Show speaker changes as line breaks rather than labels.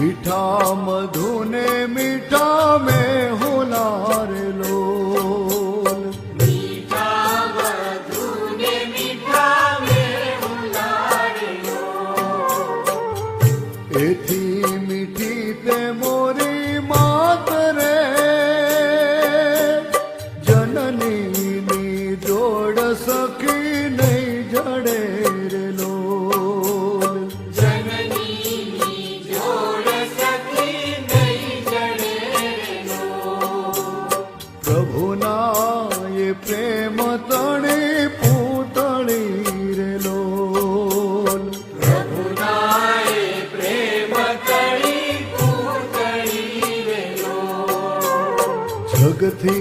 मीठा मधु ने मीठा में होला रे लोल।
मीठा मधु ने मीठा में होला रे लोल।
एथी मीठी ते मोरी मात रे जननी नी जोड़ सकी नहीं जड़े रे लोल।
जननी नी जोड़ सकी नहीं जड़े रे लोल।
प्रभु ना ये प्रेम तणी पूतणी रे लोल।
प्रभु नाए प्रेम तड़ी पूतड़ी रे लोल।
जगथी